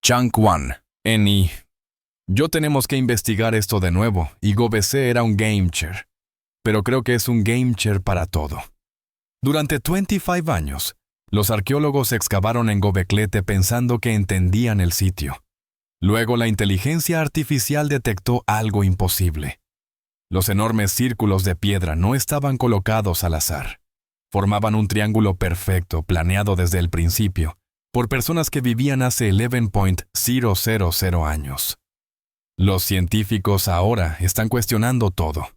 Chunk One, Eni. Yo tenemos que investigar esto de nuevo, y GoBC era un game chair. Pero creo que es un game chair para todo. Durante 25 años, los arqueólogos excavaron en Göbeklette pensando que entendían el sitio. Luego la inteligencia artificial detectó algo imposible. Los enormes círculos de piedra no estaban colocados al azar. Formaban un triángulo perfecto, planeado desde el principio, por personas que vivían hace 11.000 años. Los científicos ahora están cuestionando todo.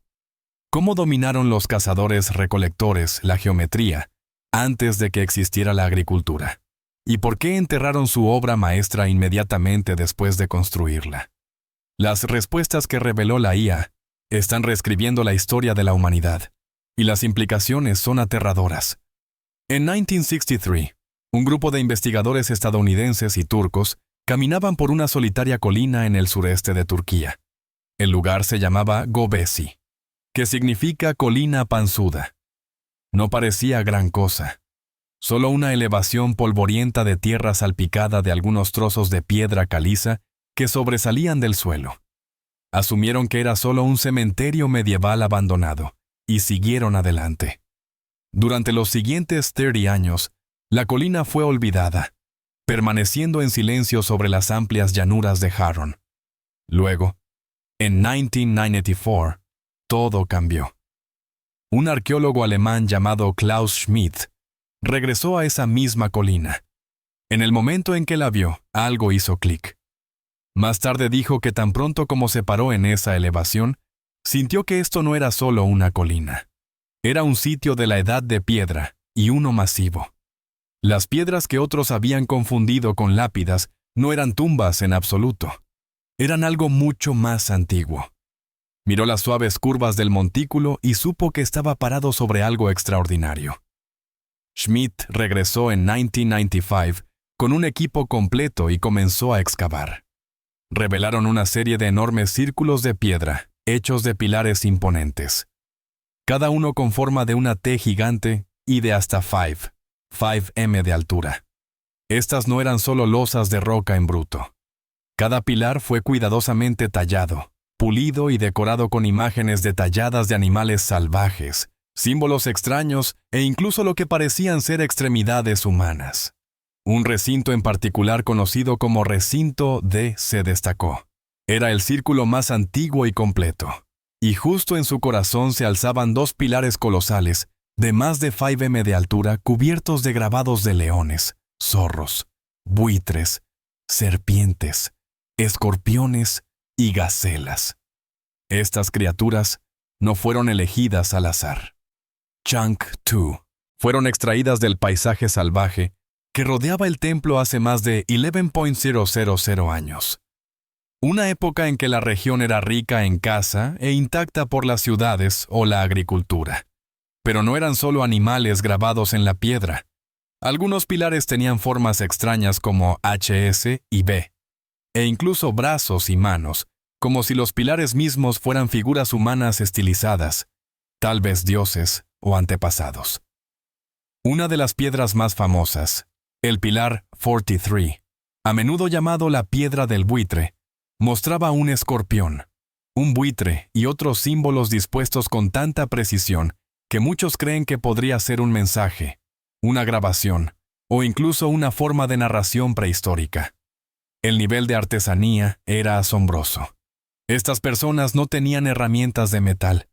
¿Cómo dominaron los cazadores-recolectores la geometría antes de que existiera la agricultura? ¿Y por qué enterraron su obra maestra inmediatamente después de construirla? Las respuestas que reveló la IA están reescribiendo la historia de la humanidad, y las implicaciones son aterradoras. En 1963, un grupo de investigadores estadounidenses y turcos caminaban por una solitaria colina en el sureste de Turquía. El lugar se llamaba Göbekli, que significa colina panzuda. No parecía gran cosa, solo una elevación polvorienta de tierra salpicada de algunos trozos de piedra caliza que sobresalían del suelo. Asumieron que era solo un cementerio medieval abandonado, y siguieron adelante. Durante los siguientes 30 años, la colina fue olvidada, permaneciendo en silencio sobre las amplias llanuras de Harran. Luego, en 1994, todo cambió. Un arqueólogo alemán llamado Klaus Schmidt regresó a esa misma colina. En el momento en que la vio, algo hizo clic. Más tarde dijo que tan pronto como se paró en esa elevación, sintió que esto no era solo una colina. Era un sitio de la edad de piedra, y uno masivo. Las piedras que otros habían confundido con lápidas no eran tumbas en absoluto. Eran algo mucho más antiguo. Miró las suaves curvas del montículo y supo que estaba parado sobre algo extraordinario. Schmidt regresó en 1995 con un equipo completo y comenzó a excavar. Revelaron una serie de enormes círculos de piedra, hechos de pilares imponentes. Cada uno con forma de una T gigante y de hasta 5m de altura. Estas no eran solo losas de roca en bruto. Cada pilar fue cuidadosamente tallado, pulido y decorado con imágenes detalladas de animales salvajes, símbolos extraños e incluso lo que parecían ser extremidades humanas. Un recinto en particular conocido como Recinto D se destacó. Era el círculo más antiguo y completo, y justo en su corazón se alzaban dos pilares colosales de más de 5m de altura cubiertos de grabados de leones, zorros, buitres, serpientes, escorpiones y gacelas. Estas criaturas no fueron elegidas al azar. Chunk 2 fueron extraídas del paisaje salvaje que rodeaba el templo hace más de 11.000 años. Una época en que la región era rica en caza e intacta por las ciudades o la agricultura. Pero no eran solo animales grabados en la piedra. Algunos pilares tenían formas extrañas como HS y B, e incluso brazos y manos, como si los pilares mismos fueran figuras humanas estilizadas, tal vez dioses o antepasados. Una de las piedras más famosas, el pilar 43, a menudo llamado la piedra del buitre, mostraba un escorpión, un buitre y otros símbolos dispuestos con tanta precisión que muchos creen que podría ser un mensaje, una grabación o incluso una forma de narración prehistórica. El nivel de artesanía era asombroso. Estas personas no tenían herramientas de metal.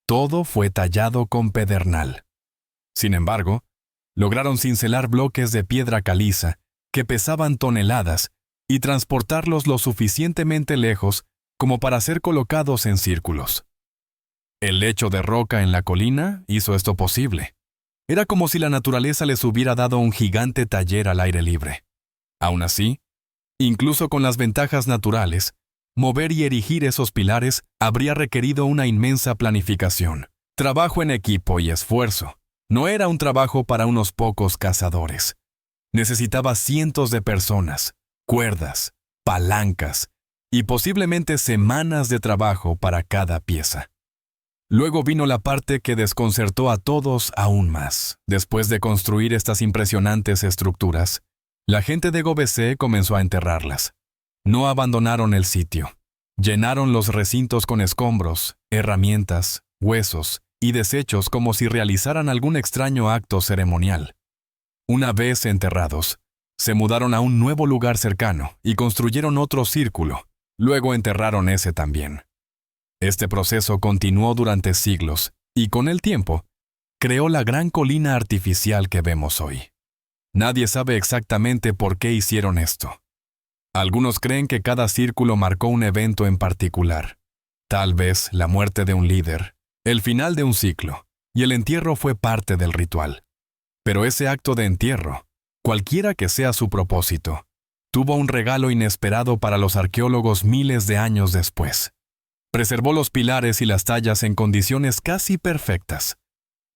Todo fue tallado con pedernal. Sin embargo, lograron cincelar bloques de piedra caliza que pesaban toneladas y transportarlos lo suficientemente lejos como para ser colocados en círculos. El lecho de roca en la colina hizo esto posible. Era como si la naturaleza les hubiera dado un gigante taller al aire libre. Aún así, incluso con las ventajas naturales, mover y erigir esos pilares habría requerido una inmensa planificación, trabajo en equipo y esfuerzo. No era un trabajo para unos pocos cazadores. Necesitaba cientos de personas, cuerdas, palancas y posiblemente semanas de trabajo para cada pieza. Luego vino la parte que desconcertó a todos aún más. Después de construir estas impresionantes estructuras, la gente de GoBC comenzó a enterrarlas. No abandonaron el sitio. Llenaron los recintos con escombros, herramientas, huesos y desechos como si realizaran algún extraño acto ceremonial. Una vez enterrados, se mudaron a un nuevo lugar cercano y construyeron otro círculo. Luego enterraron ese también. Este proceso continuó durante siglos y con el tiempo, creó la gran colina artificial que vemos hoy. Nadie sabe exactamente por qué hicieron esto. Algunos creen que cada círculo marcó un evento en particular. Tal vez la muerte de un líder, el final de un ciclo, y el entierro fue parte del ritual. Pero ese acto de entierro, cualquiera que sea su propósito, tuvo un regalo inesperado para los arqueólogos miles de años después. Preservó los pilares y las tallas en condiciones casi perfectas.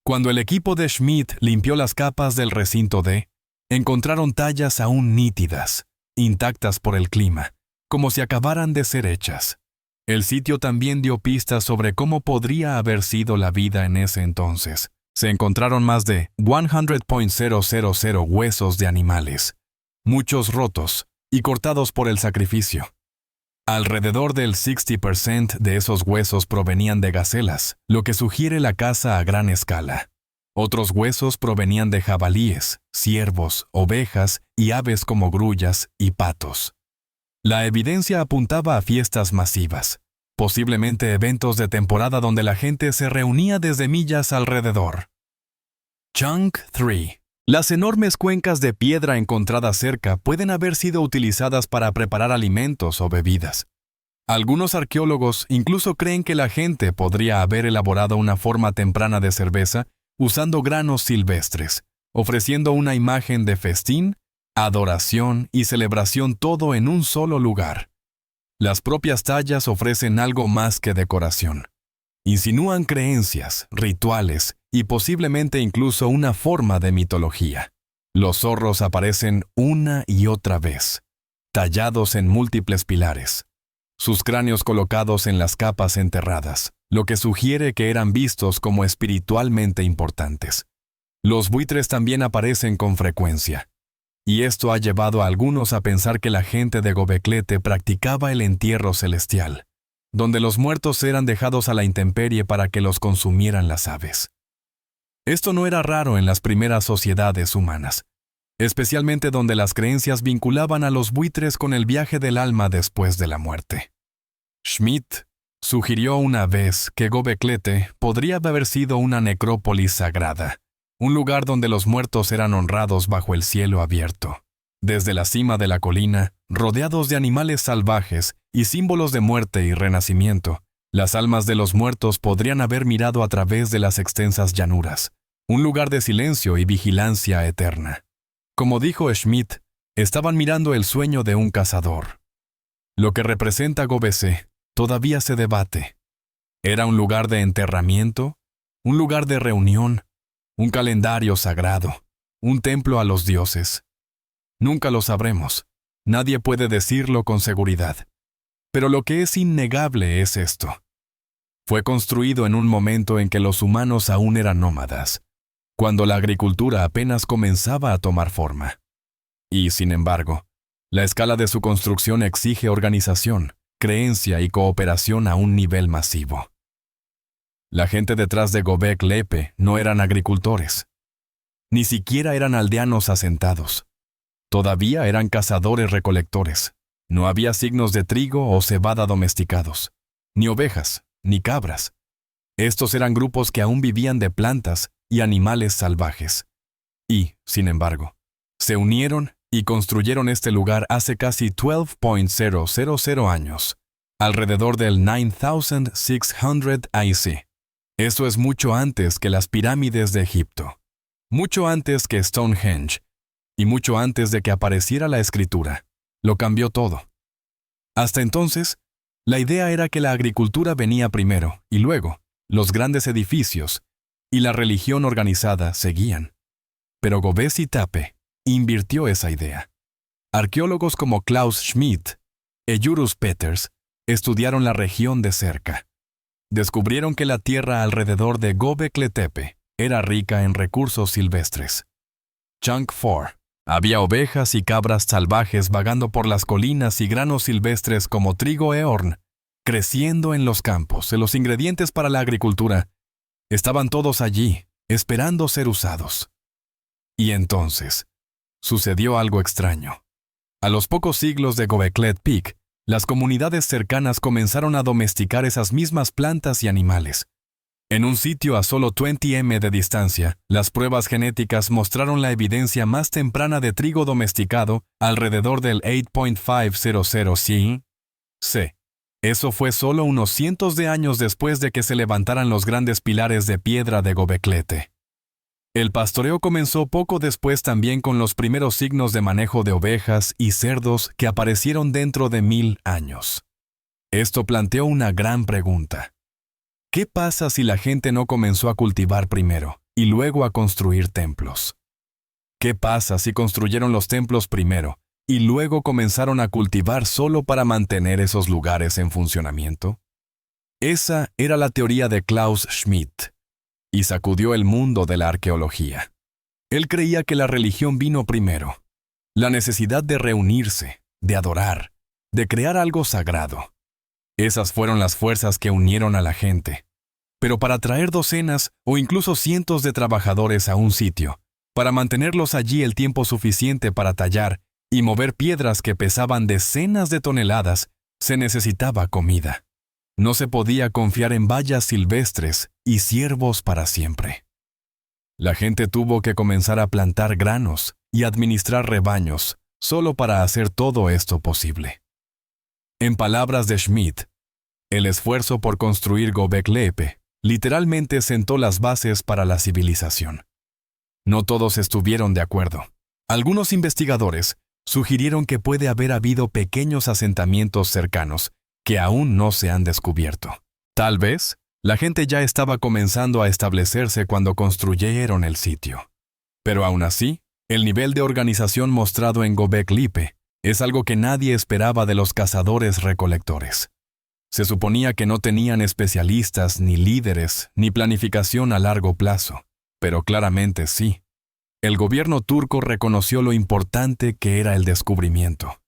Cuando el equipo de Schmidt limpió las capas del recinto D, encontraron tallas aún nítidas, intactas por el clima, como si acabaran de ser hechas. El sitio también dio pistas sobre cómo podría haber sido la vida en ese entonces. Se encontraron más de 100.000 huesos de animales, muchos rotos y cortados por el sacrificio. Alrededor del 60% de esos huesos provenían de gacelas, lo que sugiere la caza a gran escala. Otros huesos provenían de jabalíes, ciervos, ovejas y aves como grullas y patos. La evidencia apuntaba a fiestas masivas, posiblemente eventos de temporada donde la gente se reunía desde millas alrededor. Chunk 3. Las enormes cuencas de piedra encontradas cerca pueden haber sido utilizadas para preparar alimentos o bebidas. Algunos arqueólogos incluso creen que la gente podría haber elaborado una forma temprana de cerveza usando granos silvestres, ofreciendo una imagen de festín, adoración y celebración todo en un solo lugar. Las propias tallas ofrecen algo más que decoración. Insinúan creencias, rituales y posiblemente incluso una forma de mitología. Los zorros aparecen una y otra vez, tallados en múltiples pilares, sus cráneos colocados en las capas enterradas, lo que sugiere que eran vistos como espiritualmente importantes. Los buitres también aparecen con frecuencia, y esto ha llevado a algunos a pensar que la gente de Göbekli practicaba el entierro celestial, donde los muertos eran dejados a la intemperie para que los consumieran las aves. Esto no era raro en las primeras sociedades humanas, especialmente donde las creencias vinculaban a los buitres con el viaje del alma después de la muerte. Schmidt sugirió una vez que Göbekli podría haber sido una necrópolis sagrada, un lugar donde los muertos eran honrados bajo el cielo abierto. Desde la cima de la colina, rodeados de animales salvajes y símbolos de muerte y renacimiento, las almas de los muertos podrían haber mirado a través de las extensas llanuras, un lugar de silencio y vigilancia eterna. Como dijo Schmidt, estaban mirando el sueño de un cazador. Lo que representa Göbekli todavía se debate. ¿Era un lugar de enterramiento? ¿Un lugar de reunión? ¿Un calendario sagrado? ¿Un templo a los dioses? Nunca lo sabremos. Nadie puede decirlo con seguridad. Pero lo que es innegable es esto. Fue construido en un momento en que los humanos aún eran nómadas, cuando la agricultura apenas comenzaba a tomar forma. Y, sin embargo, la escala de su construcción exige organización, creencia y cooperación a un nivel masivo. La gente detrás de Göbekli no eran agricultores. Ni siquiera eran aldeanos asentados. Todavía eran cazadores-recolectores. No había signos de trigo o cebada domesticados, ni ovejas, ni cabras. Estos eran grupos que aún vivían de plantas y animales salvajes. Y, sin embargo, se unieron y construyeron este lugar hace casi 12.000 años, alrededor del 9600 AIC. Eso es mucho antes que las pirámides de Egipto, mucho antes que Stonehenge, y mucho antes de que apareciera la escritura. Lo cambió todo. Hasta entonces, la idea era que la agricultura venía primero y luego, los grandes edificios y la religión organizada seguían. Pero Göbekli Tepe invirtió esa idea. Arqueólogos como Klaus Schmidt y Julius Peters estudiaron la región de cerca. Descubrieron que la tierra alrededor de Göbekli Tepe era rica en recursos silvestres. Chunk 4. Había ovejas y cabras salvajes vagando por las colinas y granos silvestres como trigo e horn, creciendo en los campos. Los ingredientes para la agricultura estaban todos allí, esperando ser usados. Y entonces, sucedió algo extraño. A los pocos siglos de Göbekli Tepe, las comunidades cercanas comenzaron a domesticar esas mismas plantas y animales. En un sitio a solo 20 m de distancia, las pruebas genéticas mostraron la evidencia más temprana de trigo domesticado alrededor del 8.500 C. Eso fue solo unos cientos de años después de que se levantaran los grandes pilares de piedra de Göbekli Tepe. El pastoreo comenzó poco después también con los primeros signos de manejo de ovejas y cerdos que aparecieron dentro de 1000 años. Esto planteó una gran pregunta. ¿Qué pasa si la gente no comenzó a cultivar primero y luego a construir templos? ¿Qué pasa si construyeron los templos primero y luego comenzaron a cultivar solo para mantener esos lugares en funcionamiento? Esa era la teoría de Klaus Schmidt, y sacudió el mundo de la arqueología. Él creía que la religión vino primero, la necesidad de reunirse, de adorar, de crear algo sagrado. Esas fueron las fuerzas que unieron a la gente. Pero para traer docenas o incluso cientos de trabajadores a un sitio, para mantenerlos allí el tiempo suficiente para tallar y mover piedras que pesaban decenas de toneladas, se necesitaba comida. No se podía confiar en vallas silvestres y ciervos para siempre. La gente tuvo que comenzar a plantar granos y administrar rebaños solo para hacer todo esto posible. En palabras de Schmidt, el esfuerzo por construir Göbekli Tepe literalmente sentó las bases para la civilización. No todos estuvieron de acuerdo. Algunos investigadores sugirieron que puede haber habido pequeños asentamientos cercanos que aún no se han descubierto. Tal vez, la gente ya estaba comenzando a establecerse cuando construyeron el sitio. Pero aún así, el nivel de organización mostrado en Göbekli Tepe es algo que nadie esperaba de los cazadores-recolectores. Se suponía que no tenían especialistas, ni líderes, ni planificación a largo plazo, pero claramente sí. El gobierno turco reconoció lo importante que era el descubrimiento.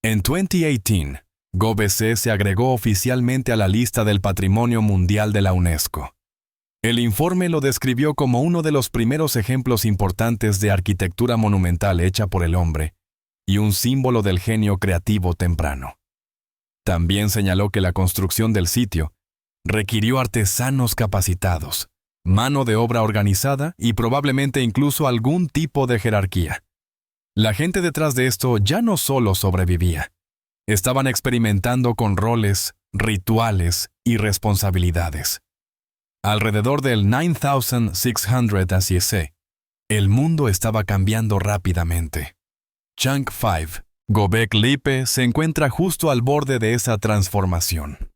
En 2018, Göbekli se agregó oficialmente a la lista del Patrimonio Mundial de la UNESCO. El informe lo describió como uno de los primeros ejemplos importantes de arquitectura monumental hecha por el hombre y un símbolo del genio creativo temprano. También señaló que la construcción del sitio requirió artesanos capacitados, mano de obra organizada y probablemente incluso algún tipo de jerarquía. La gente detrás de esto ya no solo sobrevivía. Estaban experimentando con roles, rituales y responsabilidades. Alrededor del 9600 ACC, el mundo estaba cambiando rápidamente. Chunk 5, Göbekli Tepe, se encuentra justo al borde de esa transformación.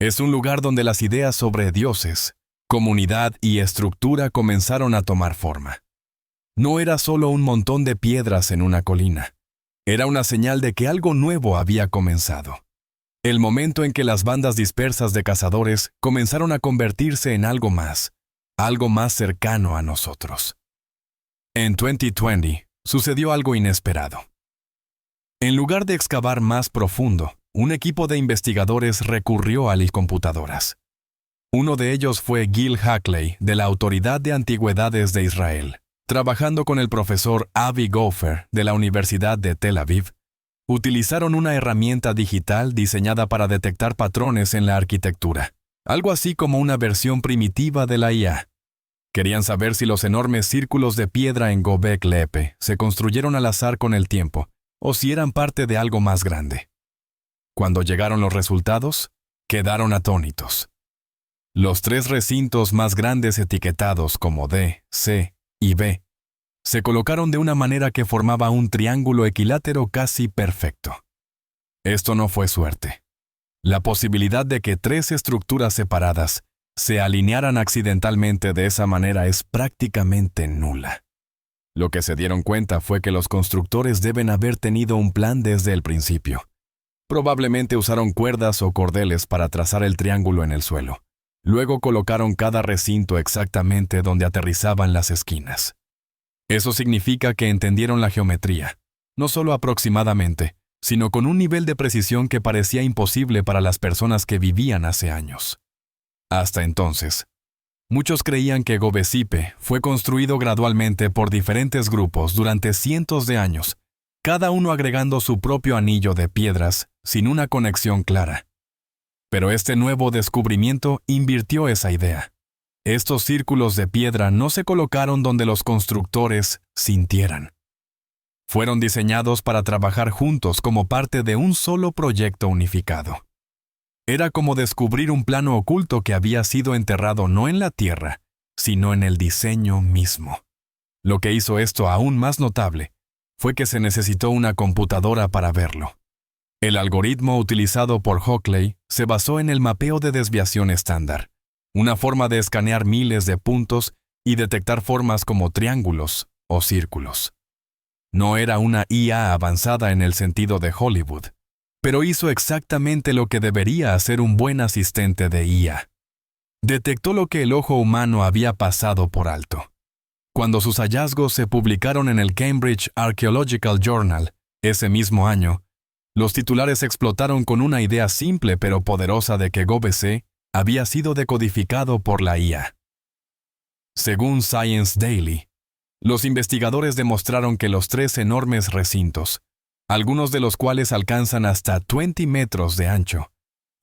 Es un lugar donde las ideas sobre dioses, comunidad y estructura comenzaron a tomar forma. No era solo un montón de piedras en una colina. Era una señal de que algo nuevo había comenzado. El momento en que las bandas dispersas de cazadores comenzaron a convertirse en algo más cercano a nosotros. En 2020, sucedió algo inesperado. En lugar de excavar más profundo, un equipo de investigadores recurrió a las computadoras. Uno de ellos fue Gil Hackley, de la Autoridad de Antigüedades de Israel. Trabajando con el profesor Avi Gofer de la Universidad de Tel Aviv, utilizaron una herramienta digital diseñada para detectar patrones en la arquitectura, algo así como una versión primitiva de la IA. Querían saber si los enormes círculos de piedra en Göbekli Tepe se construyeron al azar con el tiempo, o si eran parte de algo más grande. Cuando llegaron los resultados, quedaron atónitos. Los 3 recintos más grandes etiquetados como D, C y B se colocaron de una manera que formaba un triángulo equilátero casi perfecto. Esto no fue suerte. La posibilidad de que 3 estructuras separadas se alinearan accidentalmente de esa manera es prácticamente nula. Lo que se dieron cuenta fue que los constructores deben haber tenido un plan desde el principio. Probablemente usaron cuerdas o cordeles para trazar el triángulo en el suelo. Luego colocaron cada recinto exactamente donde aterrizaban las esquinas. Eso significa que entendieron la geometría, no solo aproximadamente, sino con un nivel de precisión que parecía imposible para las personas que vivían hace años. Hasta entonces, muchos creían que Göbekli fue construido gradualmente por diferentes grupos durante cientos de años, cada uno agregando su propio anillo de piedras sin una conexión clara. Pero este nuevo descubrimiento invirtió esa idea. Estos círculos de piedra no se colocaron donde los constructores sintieran. Fueron diseñados para trabajar juntos como parte de un solo proyecto unificado. Era como descubrir un plano oculto que había sido enterrado no en la tierra, sino en el diseño mismo. Lo que hizo esto aún más notable fue que se necesitó una computadora para verlo. El algoritmo utilizado por Hockley se basó en el mapeo de desviación estándar, una forma de escanear miles de puntos y detectar formas como triángulos o círculos. No era una IA avanzada en el sentido de Hollywood, pero hizo exactamente lo que debería hacer un buen asistente de IA. Detectó lo que el ojo humano había pasado por alto. Cuando sus hallazgos se publicaron en el Cambridge Archaeological Journal ese mismo año, los titulares explotaron con una idea simple pero poderosa de que Göbekli había sido decodificado por la IA. Según Science Daily, los investigadores demostraron que los 3 enormes recintos, algunos de los cuales alcanzan hasta 20 metros de ancho,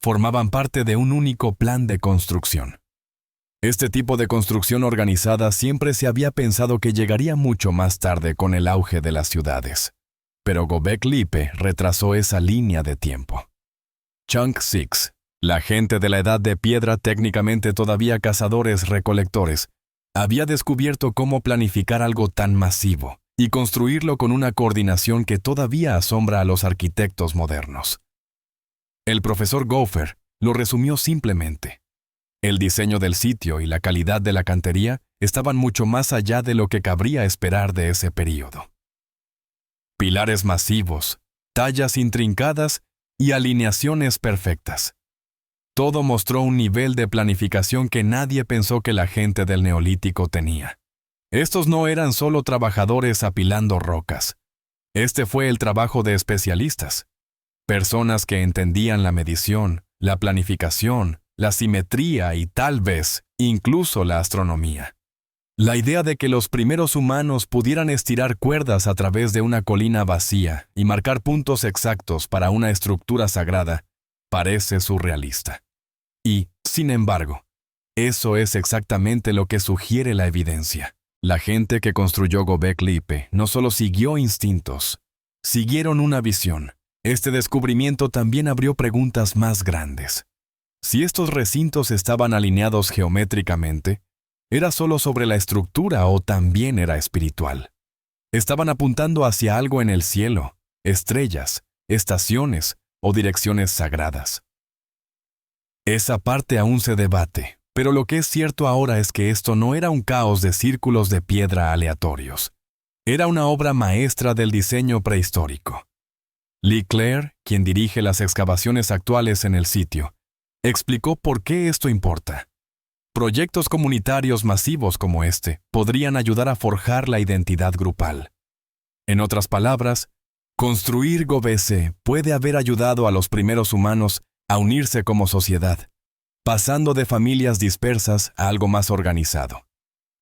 formaban parte de un único plan de construcción. Este tipo de construcción organizada siempre se había pensado que llegaría mucho más tarde con el auge de las ciudades, pero Göbekli retrasó esa línea de tiempo. Chunk 6, la gente de la Edad de Piedra, técnicamente todavía cazadores-recolectores, había descubierto cómo planificar algo tan masivo y construirlo con una coordinación que todavía asombra a los arquitectos modernos. El profesor Gopher lo resumió simplemente. El diseño del sitio y la calidad de la cantería estaban mucho más allá de lo que cabría esperar de ese período. Pilares masivos, tallas intrincadas y alineaciones perfectas. Todo mostró un nivel de planificación que nadie pensó que la gente del Neolítico tenía. Estos no eran solo trabajadores apilando rocas. Este fue el trabajo de especialistas. Personas que entendían la medición, la planificación, la simetría y tal vez incluso la astronomía. La idea de que los primeros humanos pudieran estirar cuerdas a través de una colina vacía y marcar puntos exactos para una estructura sagrada parece surrealista. Y, sin embargo, eso es exactamente lo que sugiere la evidencia. La gente que construyó Göbekli no solo siguió instintos, siguieron una visión. Este descubrimiento también abrió preguntas más grandes. Si estos recintos estaban alineados geométricamente, ¿era solo sobre la estructura o también era espiritual? ¿Estaban apuntando hacia algo en el cielo, estrellas, estaciones o direcciones sagradas? Esa parte aún se debate, pero lo que es cierto ahora es que esto no era un caos de círculos de piedra aleatorios. Era una obra maestra del diseño prehistórico. Lee Clare, quien dirige las excavaciones actuales en el sitio, explicó por qué esto importa. Proyectos comunitarios masivos como este podrían ayudar a forjar la identidad grupal. En otras palabras, construir Göbekli puede haber ayudado a los primeros humanos a unirse como sociedad, pasando de familias dispersas a algo más organizado.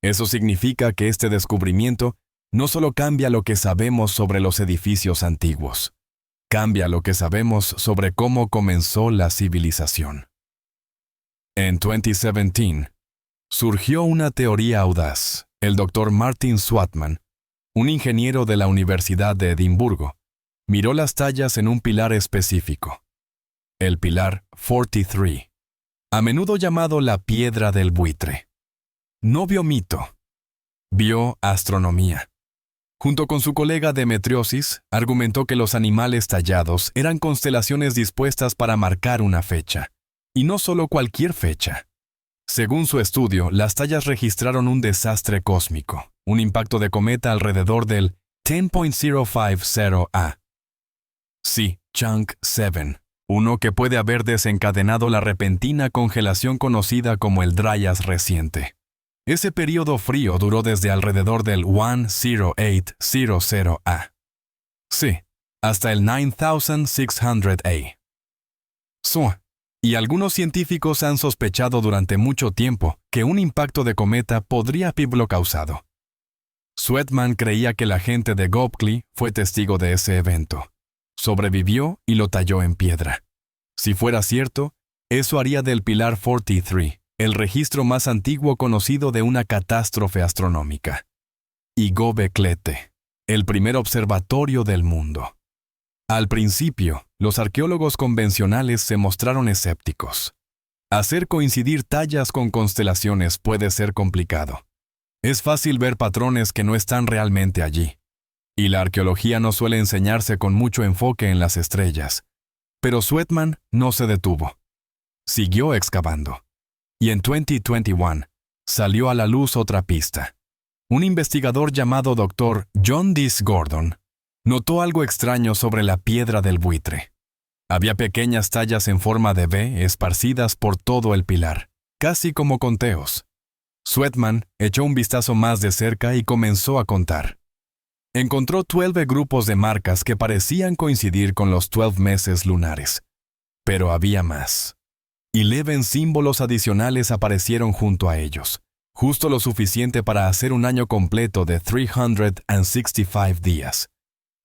Eso significa que este descubrimiento no solo cambia lo que sabemos sobre los edificios antiguos, cambia lo que sabemos sobre cómo comenzó la civilización. En 2017, surgió una teoría audaz. El Dr. Martin Swartman, un ingeniero de la Universidad de Edimburgo, miró las tallas en un pilar específico, el pilar 43, a menudo llamado la piedra del buitre. No vio mito, vio astronomía. Junto con su colega Demetriosis, argumentó que los animales tallados eran constelaciones dispuestas para marcar una fecha, y no solo cualquier fecha. Según su estudio, las tallas registraron un desastre cósmico, un impacto de cometa alrededor del 10.050 A. Sí, Chunk 7, uno que puede haber desencadenado la repentina congelación conocida como el Dryas reciente. Ese período frío duró desde alrededor del 10800 A. Sí, hasta el 9600 A. Y algunos científicos han sospechado durante mucho tiempo que un impacto de cometa podría haberlo causado. Sweatman creía que la gente de Göbekli fue testigo de ese evento. Sobrevivió y lo talló en piedra. Si fuera cierto, eso haría del Pilar 43 el registro más antiguo conocido de una catástrofe astronómica. Y Göbekli, el primer observatorio del mundo. Al principio, los arqueólogos convencionales se mostraron escépticos. Hacer coincidir tallas con constelaciones puede ser complicado. Es fácil ver patrones que no están realmente allí. Y la arqueología no suele enseñarse con mucho enfoque en las estrellas. Pero Sweatman no se detuvo. Siguió excavando. Y en 2021, salió a la luz otra pista. Un investigador llamado Dr. John Dees Gordon notó algo extraño sobre la piedra del buitre. Había pequeñas tallas en forma de V esparcidas por todo el pilar, casi como conteos. Sweatman echó un vistazo más de cerca y comenzó a contar. Encontró 12 grupos de marcas que parecían coincidir con los 12 meses lunares. Pero había más. 11 símbolos adicionales aparecieron junto a ellos, justo lo suficiente para hacer un año completo de 365 días.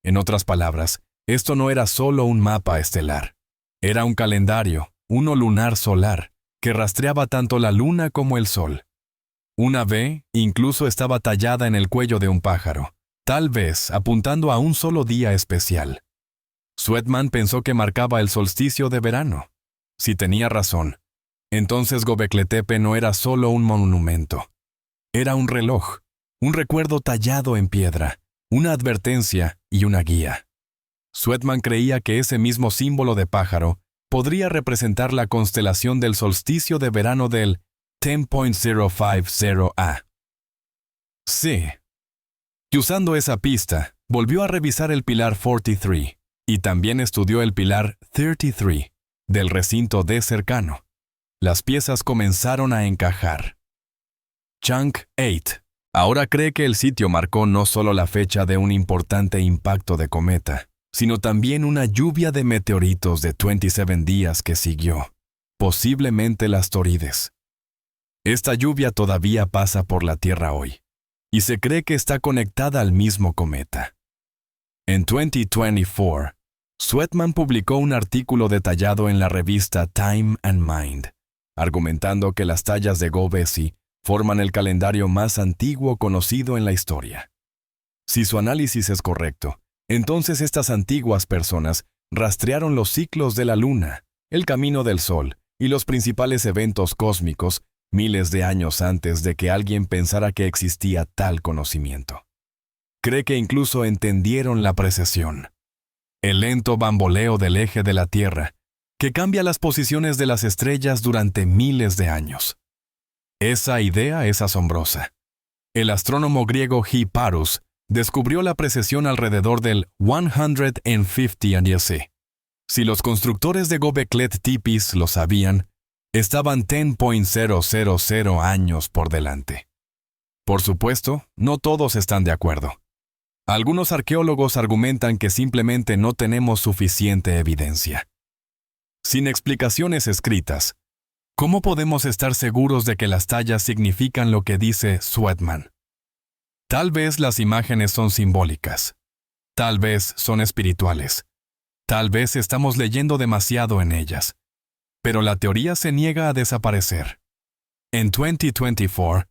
En otras palabras, esto no era solo un mapa estelar. Era un calendario, uno lunar solar, que rastreaba tanto la luna como el sol. Una V incluso estaba tallada en el cuello de un pájaro, tal vez apuntando a un solo día especial. Sweatman pensó que marcaba el solsticio de verano. Si tenía razón, entonces Göbekli Tepe no era solo un monumento. Era un reloj, un recuerdo tallado en piedra, una advertencia y una guía. Sweatman creía que ese mismo símbolo de pájaro podría representar la constelación del solsticio de verano del 10.050 A. Sí. Y usando esa pista, volvió a revisar el pilar 43 y también estudió el pilar 33 del recinto D cercano. Las piezas comenzaron a encajar. Chunk 8 ahora cree que el sitio marcó no solo la fecha de un importante impacto de cometa, sino también una lluvia de meteoritos de 27 días que siguió, posiblemente las Tórides. Esta lluvia todavía pasa por la Tierra hoy, y se cree que está conectada al mismo cometa. En 2024, Sweatman publicó un artículo detallado en la revista Time and Mind, argumentando que las tallas de Göbekli forman el calendario más antiguo conocido en la historia. Si su análisis es correcto, entonces estas antiguas personas rastrearon los ciclos de la luna, el camino del sol y los principales eventos cósmicos miles de años antes de que alguien pensara que existía tal conocimiento. Cree que incluso entendieron la precesión, el lento bamboleo del eje de la Tierra, que cambia las posiciones de las estrellas durante miles de años. Esa idea es asombrosa. El astrónomo griego Hipparchus descubrió la precesión alrededor del 150 AD. Si los constructores de Göbekli Tepe lo sabían, estaban 10.000 años por delante. Por supuesto, no todos están de acuerdo. Algunos arqueólogos argumentan que simplemente no tenemos suficiente evidencia. Sin explicaciones escritas, ¿cómo podemos estar seguros de que las tallas significan lo que dice Sweatman? Tal vez las imágenes son simbólicas. Tal vez son espirituales. Tal vez estamos leyendo demasiado en ellas. Pero la teoría se niega a desaparecer. En 2024,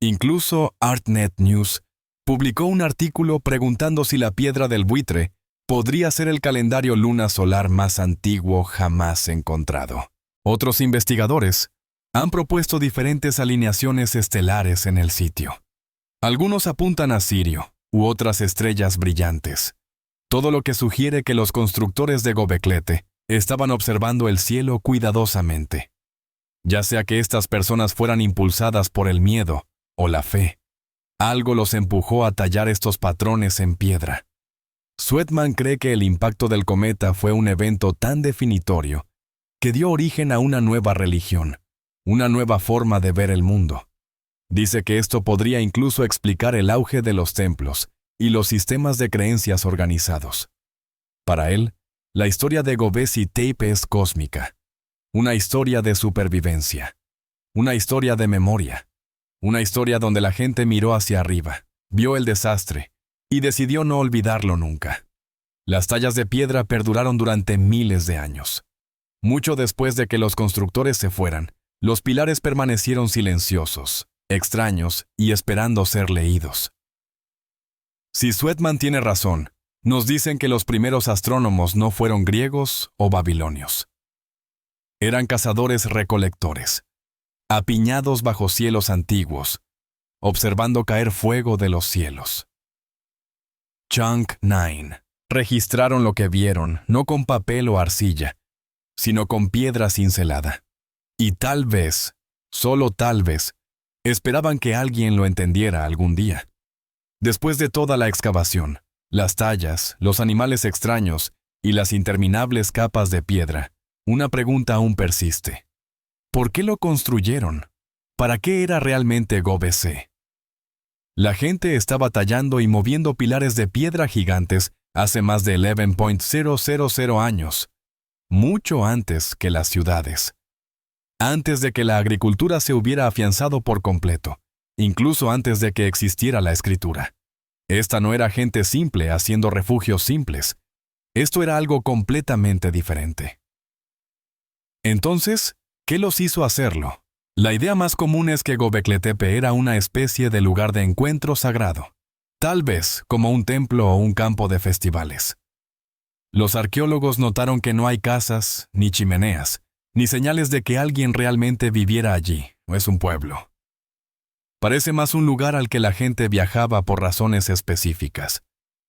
incluso ArtNet News publicó un artículo preguntando si la piedra del buitre podría ser el calendario luna solar más antiguo jamás encontrado. Otros investigadores han propuesto diferentes alineaciones estelares en el sitio. Algunos apuntan a Sirio u otras estrellas brillantes, todo lo que sugiere que los constructores de Göbekli estaban observando el cielo cuidadosamente. Ya sea que estas personas fueran impulsadas por el miedo o la fe, algo los empujó a tallar estos patrones en piedra. Sweatman cree que el impacto del cometa fue un evento tan definitorio que dio origen a una nueva religión, una nueva forma de ver el mundo. Dice que esto podría incluso explicar el auge de los templos y los sistemas de creencias organizados. Para él, la historia de Göbekli Tepe es cósmica, una historia de supervivencia, una historia de memoria, una historia donde la gente miró hacia arriba, vio el desastre y decidió no olvidarlo nunca. Las tallas de piedra perduraron durante miles de años. Mucho después de que los constructores se fueran, los pilares permanecieron silenciosos, extraños y esperando ser leídos. Si Sweatman tiene razón, nos dicen que los primeros astrónomos no fueron griegos o babilonios. Eran cazadores-recolectores, apiñados bajo cielos antiguos, observando caer fuego de los cielos. Chunk 9. Registraron lo que vieron, no con papel o arcilla, sino con piedra cincelada. Y tal vez, solo tal vez, esperaban que alguien lo entendiera algún día. Después de toda la excavación, las tallas, los animales extraños y las interminables capas de piedra, una pregunta aún persiste. ¿Por qué lo construyeron? ¿Para qué era realmente Göbekli? La gente estaba tallando y moviendo pilares de piedra gigantes hace más de 11.000 años, mucho antes que las ciudades. Antes de que la agricultura se hubiera afianzado por completo, incluso antes de que existiera la escritura. Esta no era gente simple haciendo refugios simples. Esto era algo completamente diferente. Entonces, ¿qué los hizo hacerlo? La idea más común es que Göbekli Tepe era una especie de lugar de encuentro sagrado, tal vez como un templo o un campo de festivales. Los arqueólogos notaron que no hay casas, ni chimeneas, ni señales de que alguien realmente viviera allí, o es un pueblo. Parece más un lugar al que la gente viajaba por razones específicas.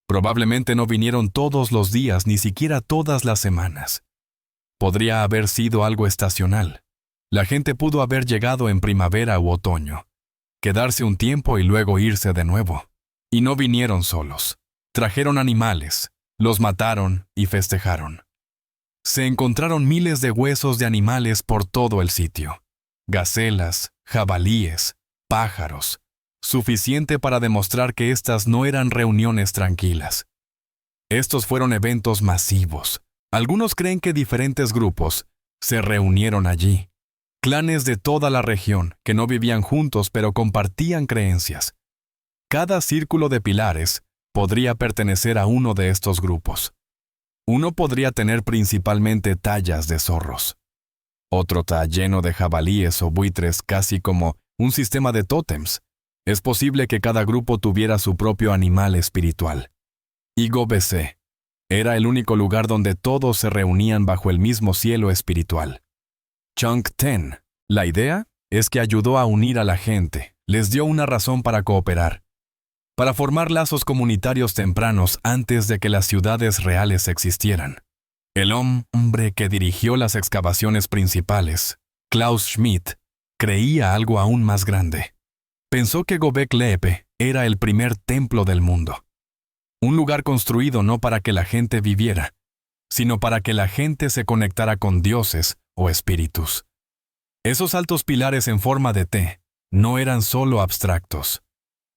Probablemente no vinieron todos los días, ni siquiera todas las semanas. Podría haber sido algo estacional. La gente pudo haber llegado en primavera u otoño, quedarse un tiempo y luego irse de nuevo. Y no vinieron solos. Trajeron animales, los mataron y festejaron. Se encontraron miles de huesos de animales por todo el sitio. Gacelas, jabalíes, pájaros. Suficiente para demostrar que estas no eran reuniones tranquilas. Estos fueron eventos masivos. Algunos creen que diferentes grupos se reunieron allí. Clanes de toda la región que no vivían juntos pero compartían creencias. Cada círculo de pilares podría pertenecer a uno de estos grupos. Uno podría tener principalmente tallas de zorros. Otro está lleno de jabalíes o buitres, casi como un sistema de tótems. Es posible que cada grupo tuviera su propio animal espiritual. Y Göbekli era el único lugar donde todos se reunían bajo el mismo cielo espiritual. Chunk 10. La idea es que ayudó a unir a la gente, les dio una razón para cooperar, para formar lazos comunitarios tempranos antes de que las ciudades reales existieran. El hombre que dirigió las excavaciones principales, Klaus Schmidt, creía algo aún más grande. Pensó que Göbekli Tepe era el primer templo del mundo. Un lugar construido no para que la gente viviera, sino para que la gente se conectara con dioses o espíritus. Esos altos pilares en forma de T no eran solo abstractos.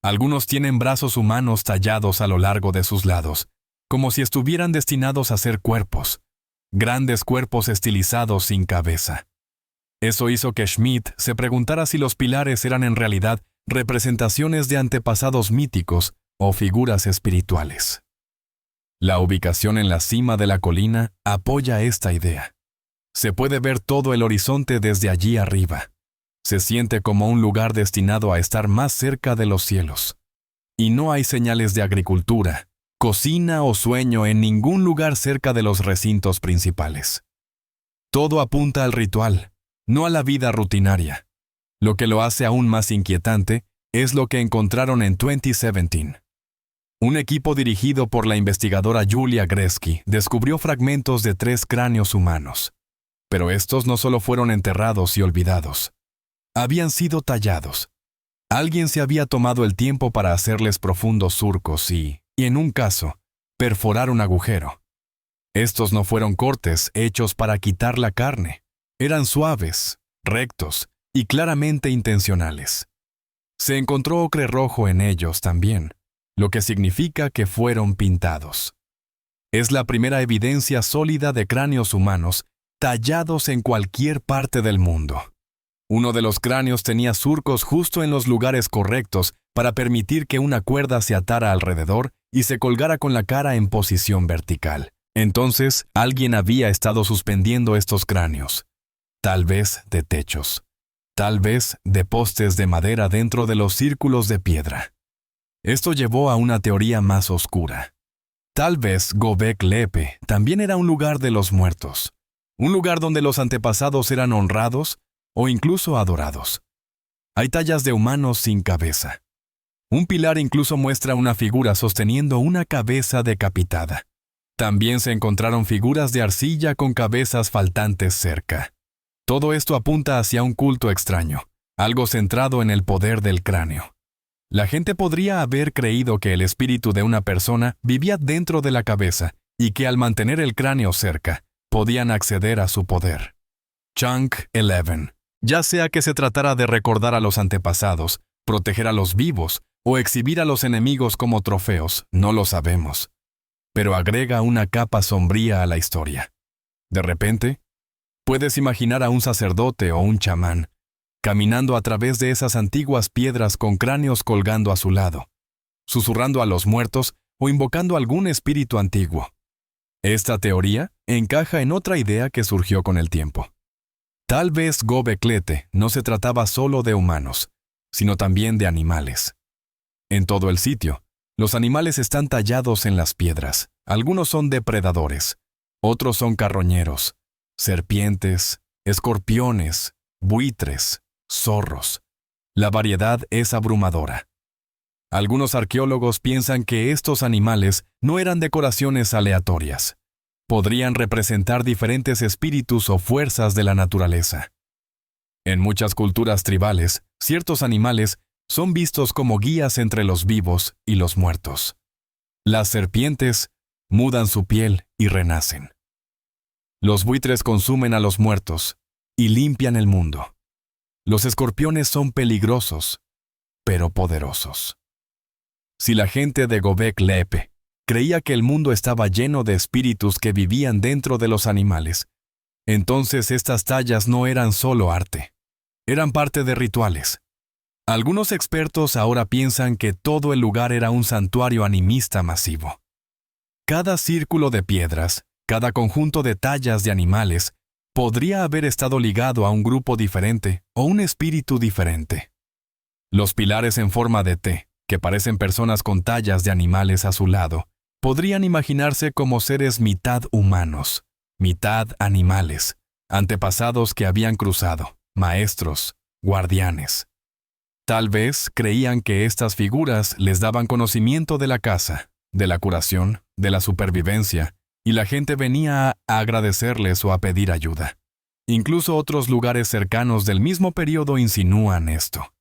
Algunos tienen brazos humanos tallados a lo largo de sus lados, como si estuvieran destinados a ser cuerpos, grandes cuerpos estilizados sin cabeza. Eso hizo que Schmidt se preguntara si los pilares eran en realidad representaciones de antepasados míticos o figuras espirituales. La ubicación en la cima de la colina apoya esta idea. Se puede ver todo el horizonte desde allí arriba. Se siente como un lugar destinado a estar más cerca de los cielos. Y no hay señales de agricultura, cocina o sueño en ningún lugar cerca de los recintos principales. Todo apunta al ritual, no a la vida rutinaria. Lo que lo hace aún más inquietante es lo que encontraron en 2017. Un equipo dirigido por la investigadora Julia Gresky descubrió fragmentos de 3 cráneos humanos. Pero estos no solo fueron enterrados y olvidados. Habían sido tallados. Alguien se había tomado el tiempo para hacerles profundos surcos y en un caso, perforar un agujero. Estos no fueron cortes hechos para quitar la carne. Eran suaves, rectos y claramente intencionales. Se encontró ocre rojo en ellos también, lo que significa que fueron pintados. Es la primera evidencia sólida de cráneos humanos tallados en cualquier parte del mundo. Uno de los cráneos tenía surcos justo en los lugares correctos para permitir que una cuerda se atara alrededor y se colgara con la cara en posición vertical. Entonces, alguien había estado suspendiendo estos cráneos, tal vez de techos, tal vez de postes de madera dentro de los círculos de piedra. Esto llevó a una teoría más oscura. Tal vez Göbekli Tepe también era un lugar de los muertos, un lugar donde los antepasados eran honrados o incluso adorados. Hay tallas de humanos sin cabeza. Un pilar incluso muestra una figura sosteniendo una cabeza decapitada. También se encontraron figuras de arcilla con cabezas faltantes cerca. Todo esto apunta hacia un culto extraño, algo centrado en el poder del cráneo. La gente podría haber creído que el espíritu de una persona vivía dentro de la cabeza y que al mantener el cráneo cerca, podían acceder a su poder. Chunk 11. Ya sea que se tratara de recordar a los antepasados, proteger a los vivos o exhibir a los enemigos como trofeos, no lo sabemos. Pero agrega una capa sombría a la historia. De repente, puedes imaginar a un sacerdote o un chamán caminando a través de esas antiguas piedras con cráneos colgando a su lado, susurrando a los muertos o invocando algún espíritu antiguo. Esta teoría encaja en otra idea que surgió con el tiempo. Tal vez Göbekli Tepe no se trataba solo de humanos, sino también de animales. En todo el sitio, los animales están tallados en las piedras. Algunos son depredadores, otros son carroñeros, serpientes, escorpiones, buitres, zorros. La variedad es abrumadora. Algunos arqueólogos piensan que estos animales no eran decoraciones aleatorias. Podrían representar diferentes espíritus o fuerzas de la naturaleza. En muchas culturas tribales, ciertos animales son vistos como guías entre los vivos y los muertos. Las serpientes mudan su piel y renacen. Los buitres consumen a los muertos y limpian el mundo. Los escorpiones son peligrosos, pero poderosos. Si la gente de Göbekli Tepe creía que el mundo estaba lleno de espíritus que vivían dentro de los animales, entonces estas tallas no eran solo arte, eran parte de rituales. Algunos expertos ahora piensan que todo el lugar era un santuario animista masivo. Cada círculo de piedras, cada conjunto de tallas de animales, podría haber estado ligado a un grupo diferente o un espíritu diferente. Los pilares en forma de T, que parecen personas con tallas de animales a su lado, podrían imaginarse como seres mitad humanos, mitad animales, antepasados que habían cruzado, maestros, guardianes. Tal vez creían que estas figuras les daban conocimiento de la caza, de la curación, de la supervivencia, y la gente venía a agradecerles o a pedir ayuda. Incluso otros lugares cercanos del mismo periodo insinúan esto.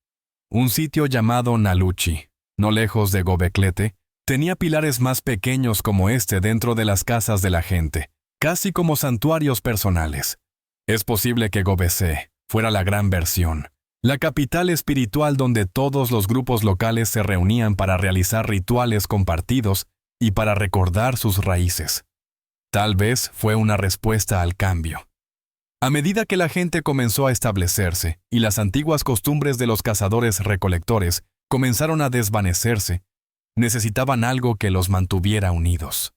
Un sitio llamado Naluchi, no lejos de Göbekli Tepe, tenía pilares más pequeños como este dentro de las casas de la gente, casi como santuarios personales. Es posible que Göbekli fuera la gran versión, la capital espiritual donde todos los grupos locales se reunían para realizar rituales compartidos y para recordar sus raíces. Tal vez fue una respuesta al cambio. A medida que la gente comenzó a establecerse y las antiguas costumbres de los cazadores-recolectores comenzaron a desvanecerse, necesitaban algo que los mantuviera unidos,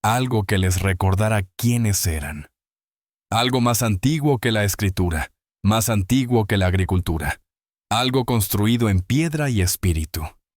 algo que les recordara quiénes eran. Algo más antiguo que la escritura, más antiguo que la agricultura, algo construido en piedra y espíritu.